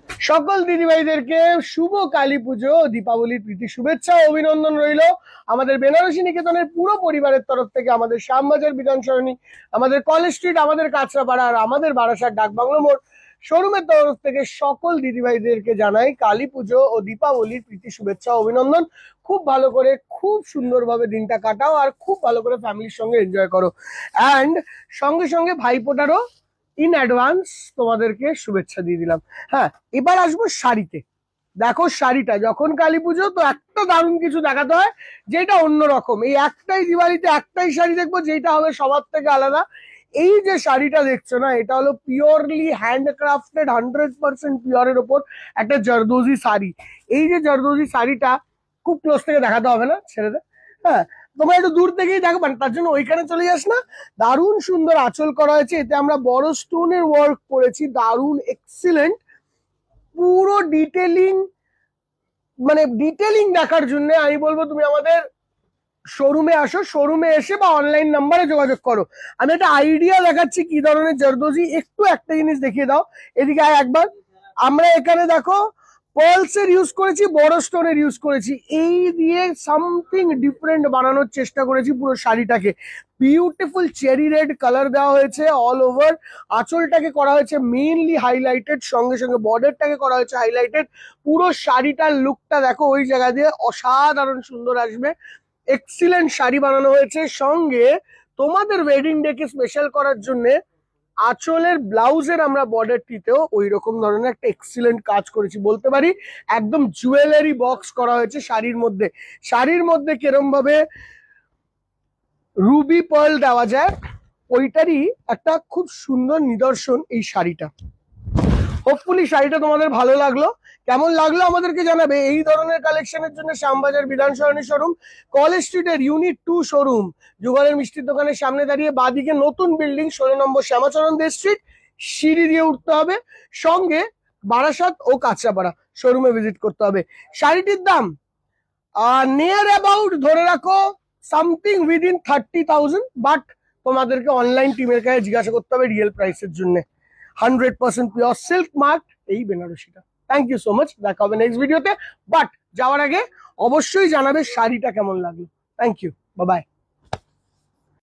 সকল দিদিভাইদেরকে শুভ কালী পুজো ও দীপাবলির প্রীতি শুভেচ্ছা ও অভিনন্দন রইল আমাদের বেনারসি নিকেতনের পুরো পরিবারের তরফ থেকে। আমাদের শ্যামবাজার বিধান সরণি, আমাদের কলেজ স্ট্রিট, আমাদের কাঁচরাপাড়া আর আমাদের বারাসাত ডাকবাংলো মোড় শোরুমের তরফ থেকে সকল দিদিভাইদেরকে জানাই কালী পুজো ও দীপাবলির প্রীতি শুভেচ্ছা ও অভিনন্দন। খুব ভালো করে, খুব সুন্দরভাবে দিনটা কাটাও আর খুব ভালো করে ফ্যামিলির সঙ্গে এনজয় করো। অ্যান্ড সঙ্গে সঙ্গে ভাইফোঁটারও ইন অ্যাডভান্স তোমাদেরকে শুভেচ্ছা দিয়ে দিলাম। হ্যাঁ, এবার আসবো শাড়িতে। দেখো শাড়িটা যখন কালী পুজো, তো একটা দারুণ কিছু দেখাতে হয় যেটা অন্যরকম। এই একটাই দিওয়ালিতে একটাই শাড়ি দেখবো যেটা হবে সবার থেকে আলাদা। এই যে শাড়িটা দেখছো না, এটা হলো পিওরলি হ্যান্ডক্রাফটেড 100% পিওরের ওপর একটা জরদোজি শাড়ি। এই যে জরদোজি শাড়িটা খুব ক্লোজ থেকে দেখাতে হবে না, ছেড়ে দে। হ্যাঁ, তোমরা একটু দূর থেকেই দেখো, তার জন্য ওইখানে চলে যাস না। দারুণ সুন্দর আঁচল করা হয়েছে, এতে আমরা বড় স্টোনের ওয়ার্ক করেছি, দারুণ এক্সিলেন্ট। পুরো ডিটেলিং, মানে ডিটেলিং দেখার জন্য আমি বলবো তুমি আমাদের শোরুমে আসো, শোরুমে এসে বা অনলাইন নাম্বারে যোগাযোগ করো। আমি একটা আইডিয়া দেখাচ্ছি কি ধরনের জরদোজি, একটু একটা জিনিস দেখিয়ে দাও, এদিকে আয় একবার। আমরা এখানে দেখো পার্লসের ইউজ করেছি, বড় স্টোনের ইউজ করেছি, এই দিয়ে সামথিং ডিফারেন্ট বানানোর চেষ্টা করেছি পুরো শাড়িটাকে। বিউটিফুল চেরি রেড কালার দেওয়া হয়েছে অল ওভার। আঁচলটাকে করা হয়েছে মেইনলি হাইলাইটেড, সঙ্গে সঙ্গে বর্ডারটাকে করা হয়েছে হাইলাইটেড। পুরো শাড়িটার লুকটা দেখো ওই জায়গা দিয়ে অসাধারণ সুন্দর আসবে। এক্সিলেন্ট শাড়ি বানানো হয়েছে। সঙ্গে তোমাদের ওয়েডিং ডে কে স্পেশাল করার জন্য আঁচলের ব্লাউজের আমরা বর্ডারটিতেও ওই রকম ধরনের একটা এক্সিলেন্ট কাজ করেছি বলতে পারি। একদম জুয়েলারি বক্স করা হয়েছে শাড়ির মধ্যে। শাড়ির মধ্যে কিরম ভাবে রুবি পার্ল দেওয়া যায়, ওইটারই একটা খুব সুন্দর নিদর্শন এই শাড়িটা। হোপফুলি শাড়িটা তোমাদের ভালো লাগলো। কেমন লাগলো আমাদেরকে জানাবে। এই ধরনের কালেকশনের জন্য শ্যামবাজার বিধান সরণি শোরুম, কলেজ স্ট্রিটের ইউনিট 2 শোরুম, যুগলের মিষ্টির দোকানের সামনে দাঁড়িয়ে বাদিকে নতুন বিল্ডিং 16 নম্বর শ্যামাচরণ দে স্ট্রিট, সিঁড়ি দিয়ে উঠতে হবে। সঙ্গে বারাসাত ও কাঁচরাপাড়া শোরুমে ভিজিট করতে হবে। শাড়িটির দাম নিয়ার অ্যাবাউট ধরে রাখো সামথিং উইদিন 30,000, বাট তোমাদেরকে অনলাইন টিমের কাছে জিজ্ঞাসা করতে হবে রিয়েল প্রাইসের জন্য। 100% পিওর সিল্ক মার্ক এই বেনারসিটা। থ্যাংক ইউ সো মাচ, দেখা হবে নেক্সট ভিডিওতে। বাট যাওয়ার আগে অবশ্যই জানাবে শাড়িটা কেমন লাগলো। Thank you, bye by.